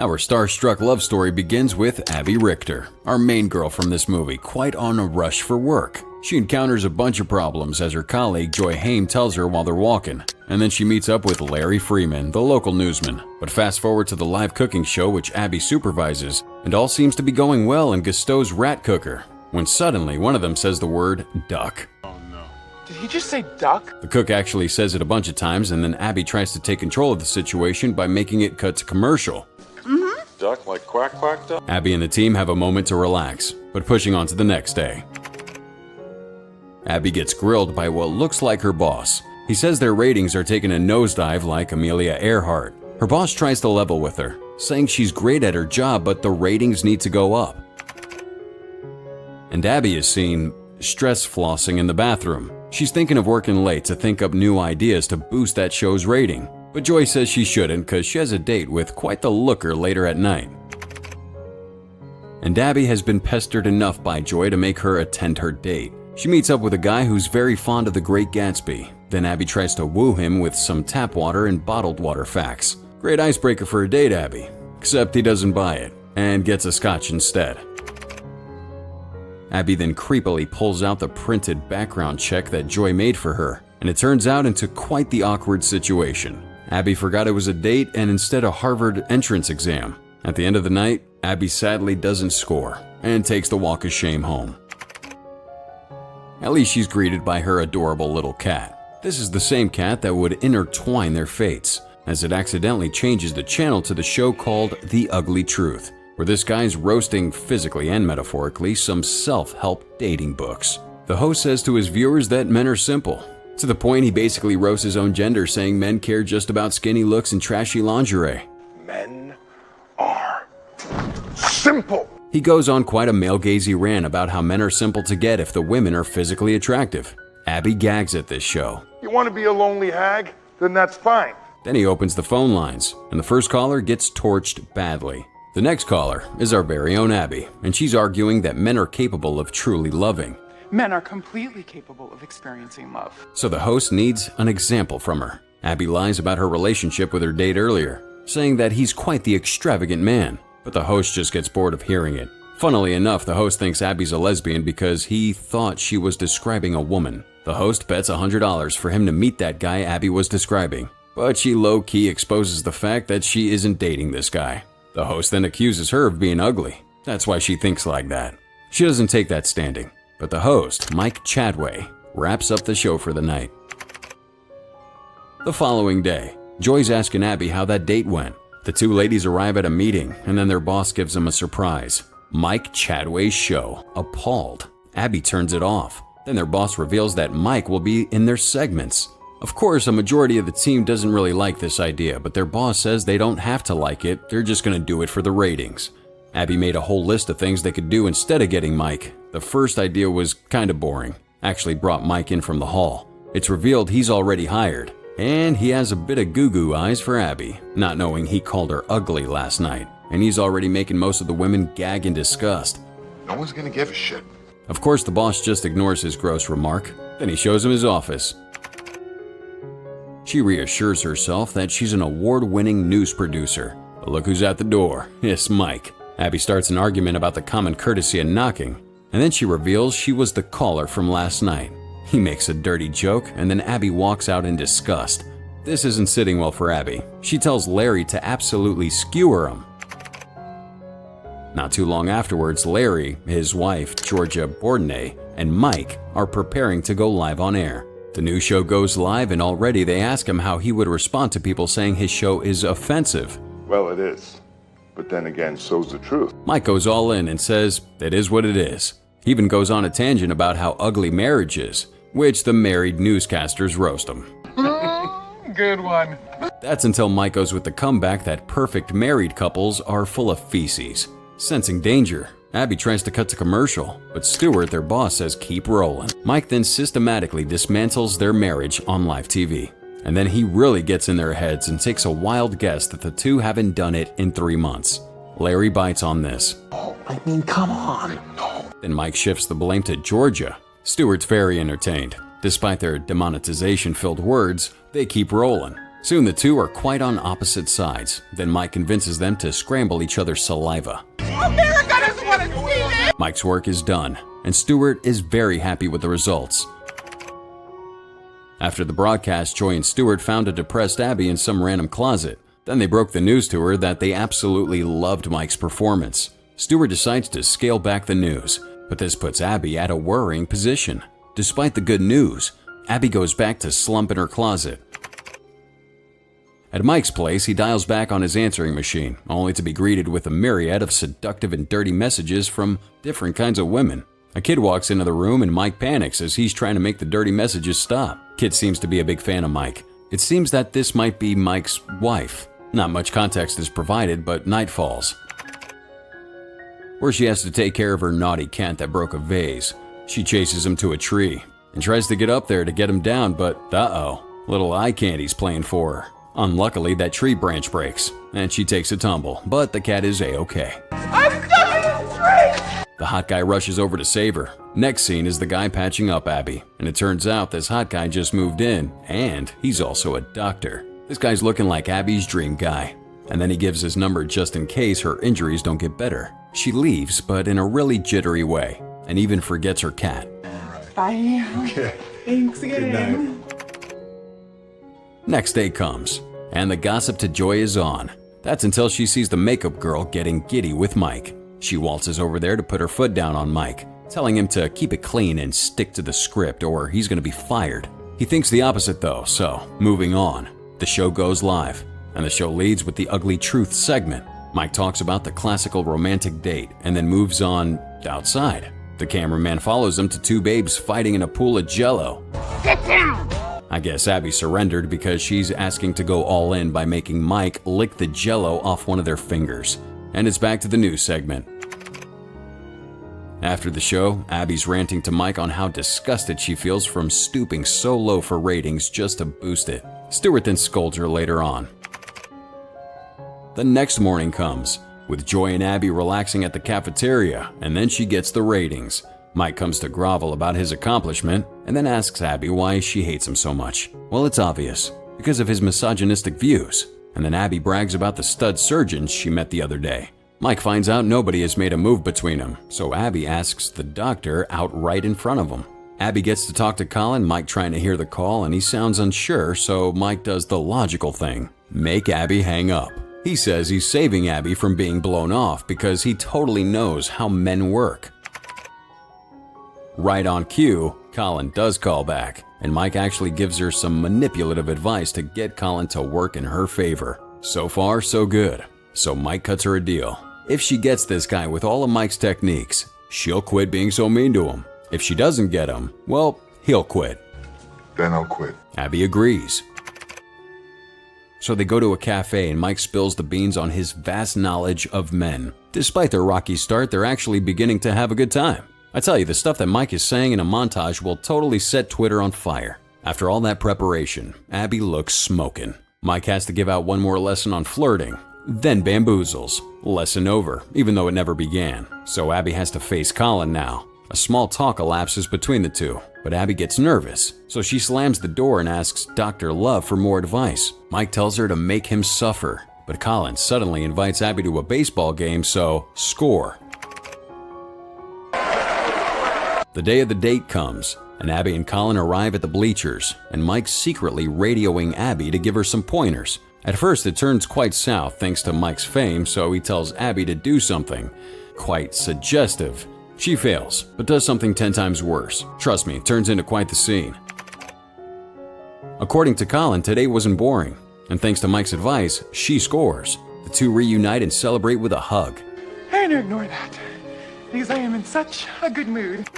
Our starstruck love story begins with Abby Richter, our main girl from this movie, quite on a rush for work. She encounters a bunch of problems as her colleague Joy Haim tells her while they're walking, and then she meets up with Larry Freeman, the local newsman. But fast forward to the live cooking show which Abby supervises, and all seems to be going well in Gusteau's rat cooker, when suddenly one of them says the word duck. Did he just say duck? The cook actually says it a bunch of times, and then Abby tries to take control of the situation by making it cut to commercial. Duck like quack quack duck? Abby and the team have a moment to relax, but pushing on to the next day. Abby gets grilled by what looks like her boss. He says their ratings are taking a nosedive like Amelia Earhart. Her boss tries to level with her, saying she's great at her job but the ratings need to go up. And Abby is seen stress flossing in the bathroom. She's thinking of working late to think up new ideas to boost that show's rating. But Joy says she shouldn't because she has a date with quite the looker later at night. And Abby has been pestered enough by Joy to make her attend her date. She meets up with a guy who's very fond of The Great Gatsby. Then Abby tries to woo him with some tap water and bottled water facts. Great icebreaker for a date, Abby. Except he doesn't buy it and gets a scotch instead. Abby then creepily pulls out the printed background check that Joy made for her, and it turns out into quite the awkward situation. Abby forgot it was a date and instead a Harvard entrance exam. At the end of the night, Abby sadly doesn't score and takes the walk of shame home. At least she's greeted by her adorable little cat. This is the same cat that would intertwine their fates, as it accidentally changes the channel to the show called The Ugly Truth, where this guy's roasting physically and metaphorically some self-help dating books. The host says to his viewers that men are simple. To the point he basically roasts his own gender, saying men care just about skinny looks and trashy lingerie. Men are simple. He goes on quite a male-gazy rant about how men are simple to get if the women are physically attractive. Abby gags at this show. You want to be a lonely hag? Then that's fine. Then he opens the phone lines, and the first caller gets torched badly. The next caller is our very own Abby, and she's arguing that men are capable of truly loving. Men are completely capable of experiencing love. So the host needs an example from her. Abby lies about her relationship with her date earlier, saying that he's quite the extravagant man, but the host just gets bored of hearing it. Funnily enough, the host thinks Abby's a lesbian because he thought she was describing a woman. The host bets $100 for him to meet that guy Abby was describing, but she low-key exposes the fact that she isn't dating this guy. The host then accuses her of being ugly. That's why she thinks like that. She doesn't take that standing. But the host, Mike Chadway, wraps up the show for the night. The following day, Joy's asking Abby how that date went. The two ladies arrive at a meeting, and then their boss gives them a surprise. Mike Chadway's show. Appalled, Abby turns it off. Then their boss reveals that Mike will be in their segments. Of course, a majority of the team doesn't really like this idea, but their boss says they don't have to like it, they're just gonna do it for the ratings. Abby made a whole list of things they could do instead of getting Mike. The first idea was kinda boring. Actually brought Mike in from the hall. It's revealed he's already hired, and he has a bit of goo-goo eyes for Abby, not knowing he called her ugly last night, and he's already making most of the women gag in disgust. No one's gonna give a shit. Of course, the boss just ignores his gross remark. Then he shows him his office. She reassures herself that she's an award-winning news producer. But look who's at the door. It's Mike. Abby starts an argument about the common courtesy of knocking, and then she reveals she was the caller from last night. He makes a dirty joke, and then Abby walks out in disgust. This isn't sitting well for Abby. She tells Larry to absolutely skewer him. Not too long afterwards, Larry, his wife, Georgia Bourdonnais, and Mike are preparing to go live on air. The new show goes live, and already they ask him how he would respond to people saying his show is offensive. Well, it is. But then again, so's the truth. Mike goes all in and says it is what it is. He even goes on a tangent about how ugly marriage is, which the married newscasters roast him. Good one. That's until Mike goes with the comeback that perfect married couples are full of feces. Sensing danger, Abby tries to cut to commercial, but Stewart, their boss, says keep rolling. Mike then systematically dismantles their marriage on live TV. And then he really gets in their heads and takes a wild guess that the two haven't done it in 3 months. Larry bites on this. Oh, I mean, come on. Then Mike shifts the blame to Georgia. Stewart's very entertained. Despite their demonetization-filled words, they keep rolling. Soon the two are quite on opposite sides. Then Mike convinces them to scramble each other's saliva. America doesn't want to see this! Mike's work is done, and Stewart is very happy with the results. After the broadcast, Joy and Stewart found a depressed Abby in some random closet. Then they broke the news to her that they absolutely loved Mike's performance. Stewart decides to scale back the news, but this puts Abby at a worrying position. Despite the good news, Abby goes back to slump in her closet. At Mike's place, he dials back on his answering machine, only to be greeted with a myriad of seductive and dirty messages from different kinds of women. A kid walks into the room and Mike panics as he's trying to make the dirty messages stop. Kid seems to be a big fan of Mike. It seems that this might be Mike's wife. Not much context is provided, but night falls, where she has to take care of her naughty cat that broke a vase. She chases him to a tree and tries to get up there to get him down, but uh-oh, little eye candy's playing for her. Unluckily, that tree branch breaks, and she takes a tumble, but the cat is a-okay. I'm stuck in this tree! The hot guy rushes over to save her. Next scene is the guy patching up Abby, and it turns out this hot guy just moved in, and he's also a doctor. This guy's looking like Abby's dream guy, and then he gives his number just in case her injuries don't get better. She leaves, but in a really jittery way, and even forgets her cat. Bye. Okay. Thanks again. Next day comes, and the gossip to Joy is on. That's until she sees the makeup girl getting giddy with Mike. She waltzes over there to put her foot down on Mike, telling him to keep it clean and stick to the script or he's going to be fired. He thinks the opposite though, so moving on. The show goes live, and the show leads with the Ugly Truth segment. Mike talks about the classical romantic date and then moves on outside. The cameraman follows him to two babes fighting in a pool of jello. Sit down! I guess Abby surrendered because she's asking to go all in by making Mike lick the jello off one of their fingers. And it's back to the news segment. After the show, Abby's ranting to Mike on how disgusted she feels from stooping so low for ratings just to boost it. Stewart then scolds her later on. The next morning comes, with Joy and Abby relaxing at the cafeteria, and then she gets the ratings. Mike comes to grovel about his accomplishment, and then asks Abby why she hates him so much. Well, it's obvious, because of his misogynistic views. And then Abby brags about the stud surgeons she met the other day. Mike finds out nobody has made a move between them, so Abby asks the doctor out right in front of him. Abby gets to talk to Colin, Mike trying to hear the call, and he sounds unsure, so Mike does the logical thing. Make Abby hang up. He says he's saving Abby from being blown off because he totally knows how men work. Right on cue, Colin does call back, and Mike actually gives her some manipulative advice to get Colin to work in her favor. So far, so good. So Mike cuts her a deal. If she gets this guy with all of Mike's techniques, she'll quit being so mean to him. If she doesn't get him, well, he'll quit. Then I'll quit. Abby agrees. So they go to a cafe and Mike spills the beans on his vast knowledge of men. Despite their rocky start, they're actually beginning to have a good time. I tell you, the stuff that Mike is saying in a montage will totally set Twitter on fire. After all that preparation, Abby looks smoking. Mike has to give out one more lesson on flirting, then bamboozles. Lesson over, even though it never began. So Abby has to face Colin now. A small talk elapses between the two, but Abby gets nervous, so she slams the door and asks Dr. Love for more advice. Mike tells her to make him suffer, but Colin suddenly invites Abby to a baseball game, so score. The day of the date comes, and Abby and Colin arrive at the bleachers, and Mike's secretly radioing Abby to give her some pointers. At first, it turns quite south thanks to Mike's fame, so he tells Abby to do something quite suggestive. She fails, but does something 10 times worse. Trust me, it turns into quite the scene. According to Colin, today wasn't boring, and thanks to Mike's advice, she scores. The two reunite and celebrate with a hug. I'm gonna ignore that, because I am in such a good mood.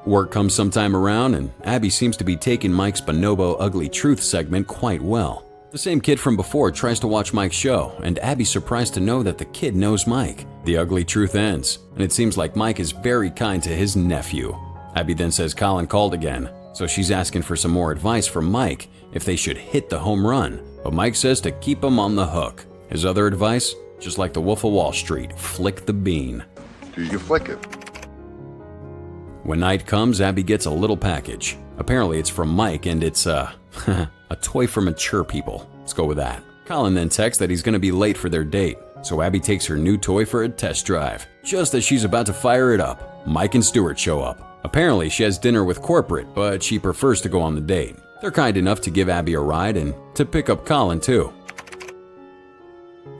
Work comes sometime around, and Abby seems to be taking Mike's Bonobo Ugly Truth segment quite well. The same kid from before tries to watch Mike's show, and Abby's surprised to know that the kid knows Mike. The Ugly Truth ends, and it seems like Mike is very kind to his nephew. Abby then says Colin called again, so she's asking for some more advice from Mike if they should hit the home run, but Mike says to keep him on the hook. His other advice? Just like the Wolf of Wall Street, flick the bean. Do you flick it? When night comes, Abby gets a little package. Apparently it's from Mike and it's a toy for mature people. Let's go with that. Colin then texts that he's going to be late for their date, so Abby takes her new toy for a test drive. Just as she's about to fire it up, Mike and Stuart show up. Apparently she has dinner with corporate, but she prefers to go on the date. They're kind enough to give Abby a ride and to pick up Colin too.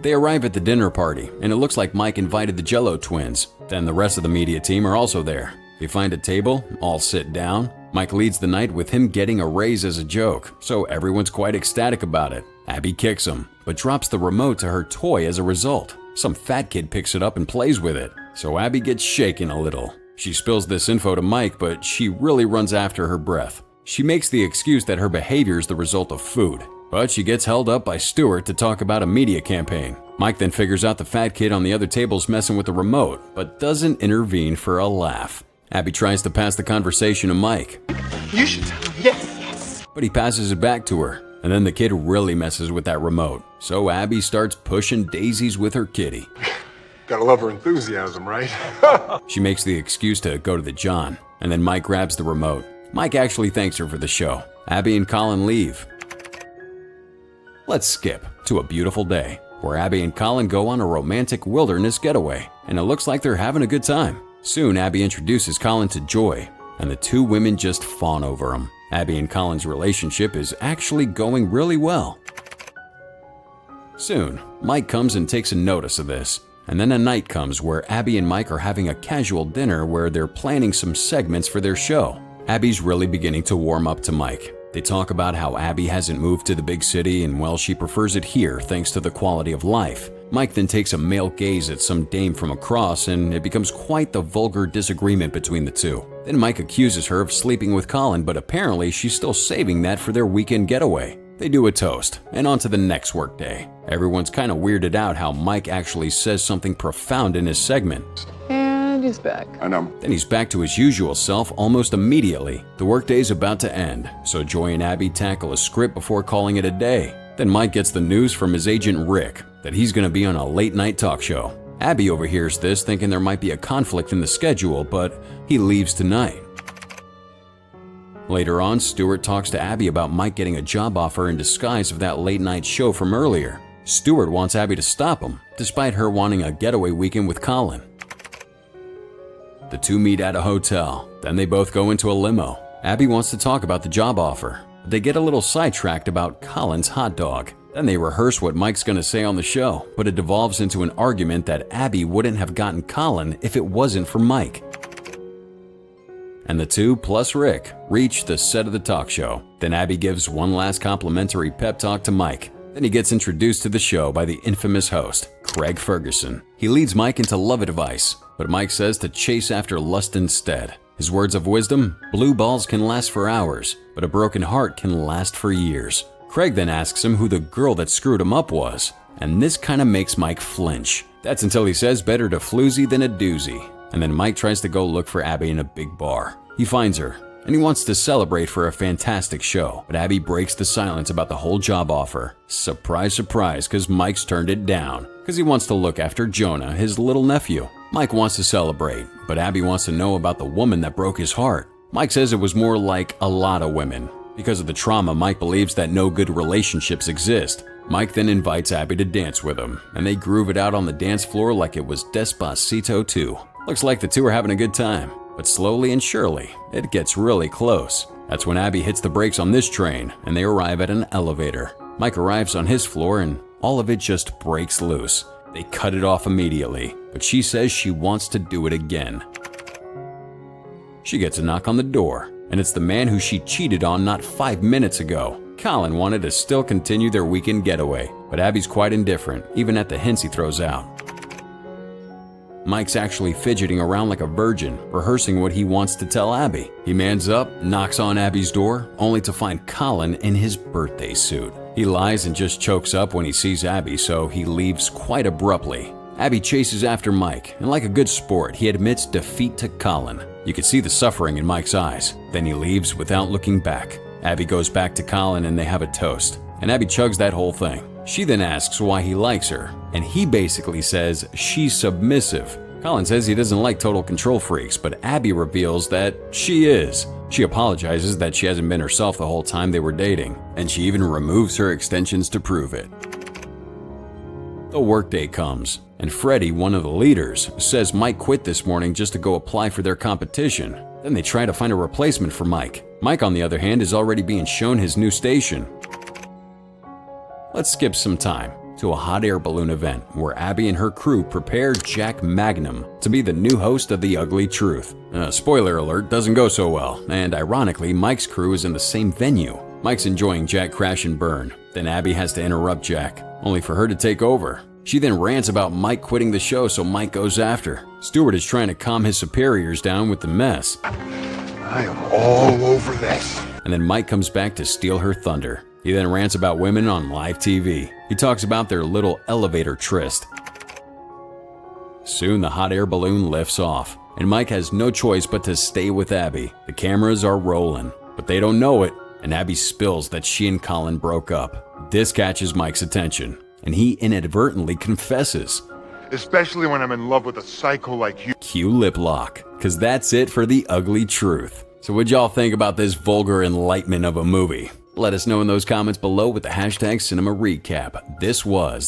They arrive at the dinner party, and it looks like Mike invited the Jello twins. Then the rest of the media team are also there. They find a table, all sit down. Mike leads the night with him getting a raise as a joke, so everyone's quite ecstatic about it. Abby kicks him, but drops the remote to her toy as a result. Some fat kid picks it up and plays with it, so Abby gets shaken a little. She spills this info to Mike, but she really runs after her breath. She makes the excuse that her behavior is the result of food, but she gets held up by Stuart to talk about a media campaign. Mike then figures out the fat kid on the other table's messing with the remote, but doesn't intervene for a laugh. Abby tries to pass the conversation to Mike. You should tell him. Yes. But he passes it back to her, and then the kid really messes with that remote. So Abby starts pushing daisies with her kitty. Gotta love her enthusiasm, right? She makes the excuse to go to the John, and then Mike grabs the remote. Mike actually thanks her for the show. Abby and Colin leave. Let's skip to a beautiful day, where Abby and Colin go on a romantic wilderness getaway, and it looks like they're having a good time. Soon, Abby introduces Colin to Joy, and the two women just fawn over him. Abby and Colin's relationship is actually going really well. Soon, Mike comes and takes a notice of this, and then a night comes where Abby and Mike are having a casual dinner where they're planning some segments for their show. Abby's really beginning to warm up to Mike. They talk about how Abby hasn't moved to the big city and, well, she prefers it here thanks to the quality of life. Mike then takes a male gaze at some dame from across, and it becomes quite the vulgar disagreement between the two. Then Mike accuses her of sleeping with Colin, but apparently she's still saving that for their weekend getaway. They do a toast, and on to the next workday. Everyone's kind of weirded out how Mike actually says something profound in his segment. And he's back. Then he's back to his usual self almost immediately. The workday's about to end, so Joy and Abby tackle a script before calling it a day. Then Mike gets the news from his agent Rick that he's going to be on a late-night talk show. Abby overhears this, thinking there might be a conflict in the schedule, but he leaves tonight. Later on, Stuart talks to Abby about Mike getting a job offer in disguise of that late-night show from earlier. Stuart wants Abby to stop him, despite her wanting a getaway weekend with Colin. The two meet at a hotel, then they both go into a limo. Abby wants to talk about the job offer, but they get a little sidetracked about Colin's hot dog. Then they rehearse what Mike's going to say on the show, but it devolves into an argument that Abby wouldn't have gotten Colin if it wasn't for Mike. And the two, plus Rick, reach the set of the talk show. Then Abby gives one last complimentary pep talk to Mike. Then he gets introduced to the show by the infamous host, Craig Ferguson. He leads Mike into love advice, but Mike says to chase after lust instead. His words of wisdom: blue balls can last for hours, but a broken heart can last for years. Craig then asks him who the girl that screwed him up was, and this kinda makes Mike flinch. That's until he says better to floozy than a doozy, and then Mike tries to go look for Abby in a big bar. He finds her, and he wants to celebrate for a fantastic show, but Abby breaks the silence about the whole job offer. Surprise, surprise, because Mike's turned it down, because he wants to look after Jonah, his little nephew. Mike wants to celebrate, but Abby wants to know about the woman that broke his heart. Mike says it was more like a lot of women. Because of the trauma, Mike believes that no good relationships exist. Mike then invites Abby to dance with him, and they groove it out on the dance floor like it was Despacito 2. Looks like the two are having a good time, but slowly and surely, it gets really close. That's when Abby hits the brakes on this train, and they arrive at an elevator. Mike arrives on his floor, and all of it just breaks loose. They cut it off immediately, but she says she wants to do it again. She gets a knock on the door, and it's the man who she cheated on not 5 minutes ago. Colin wanted to still continue their weekend getaway, but Abby's quite indifferent, even at the hints he throws out. Mike's actually fidgeting around like a virgin, rehearsing what he wants to tell Abby. He mans up, knocks on Abby's door, only to find Colin in his birthday suit. He lies and just chokes up when he sees Abby, so he leaves quite abruptly. Abby chases after Mike, and like a good sport, he admits defeat to Colin. You can see the suffering in Mike's eyes. Then he leaves without looking back. Abby goes back to Colin and they have a toast, and Abby chugs that whole thing. She then asks why he likes her, and he basically says she's submissive. Colin says he doesn't like total control freaks, but Abby reveals that she is. She apologizes that she hasn't been herself the whole time they were dating, and she even removes her extensions to prove it. The workday comes, and Freddie, one of the leaders, says Mike quit this morning just to go apply for their competition. Then they try to find a replacement for Mike. Mike, on the other hand, is already being shown his new station. Let's skip some time to a hot air balloon event where Abby and her crew prepare Jack Magnum to be the new host of The Ugly Truth. Spoiler alert, doesn't go so well, and ironically, Mike's crew is in the same venue. Mike's enjoying Jack crash and burn. Then Abby has to interrupt Jack, only for her to take over. She then rants about Mike quitting the show, so Mike goes after. Stewart is trying to calm his superiors down with the mess. I am all over this. And then Mike comes back to steal her thunder. He then rants about women on live TV. He talks about their little elevator tryst. Soon the hot air balloon lifts off, and Mike has no choice but to stay with Abby. The cameras are rolling, but they don't know it, and Abby spills that she and Colin broke up. This catches Mike's attention, and he inadvertently confesses. Especially when I'm in love with a psycho like you. Cue lip lock, cause that's it for The Ugly Truth. So what'd y'all think about this vulgar enlightenment of a movie? Let us know in those comments below with the hashtag CinemaRecap. This was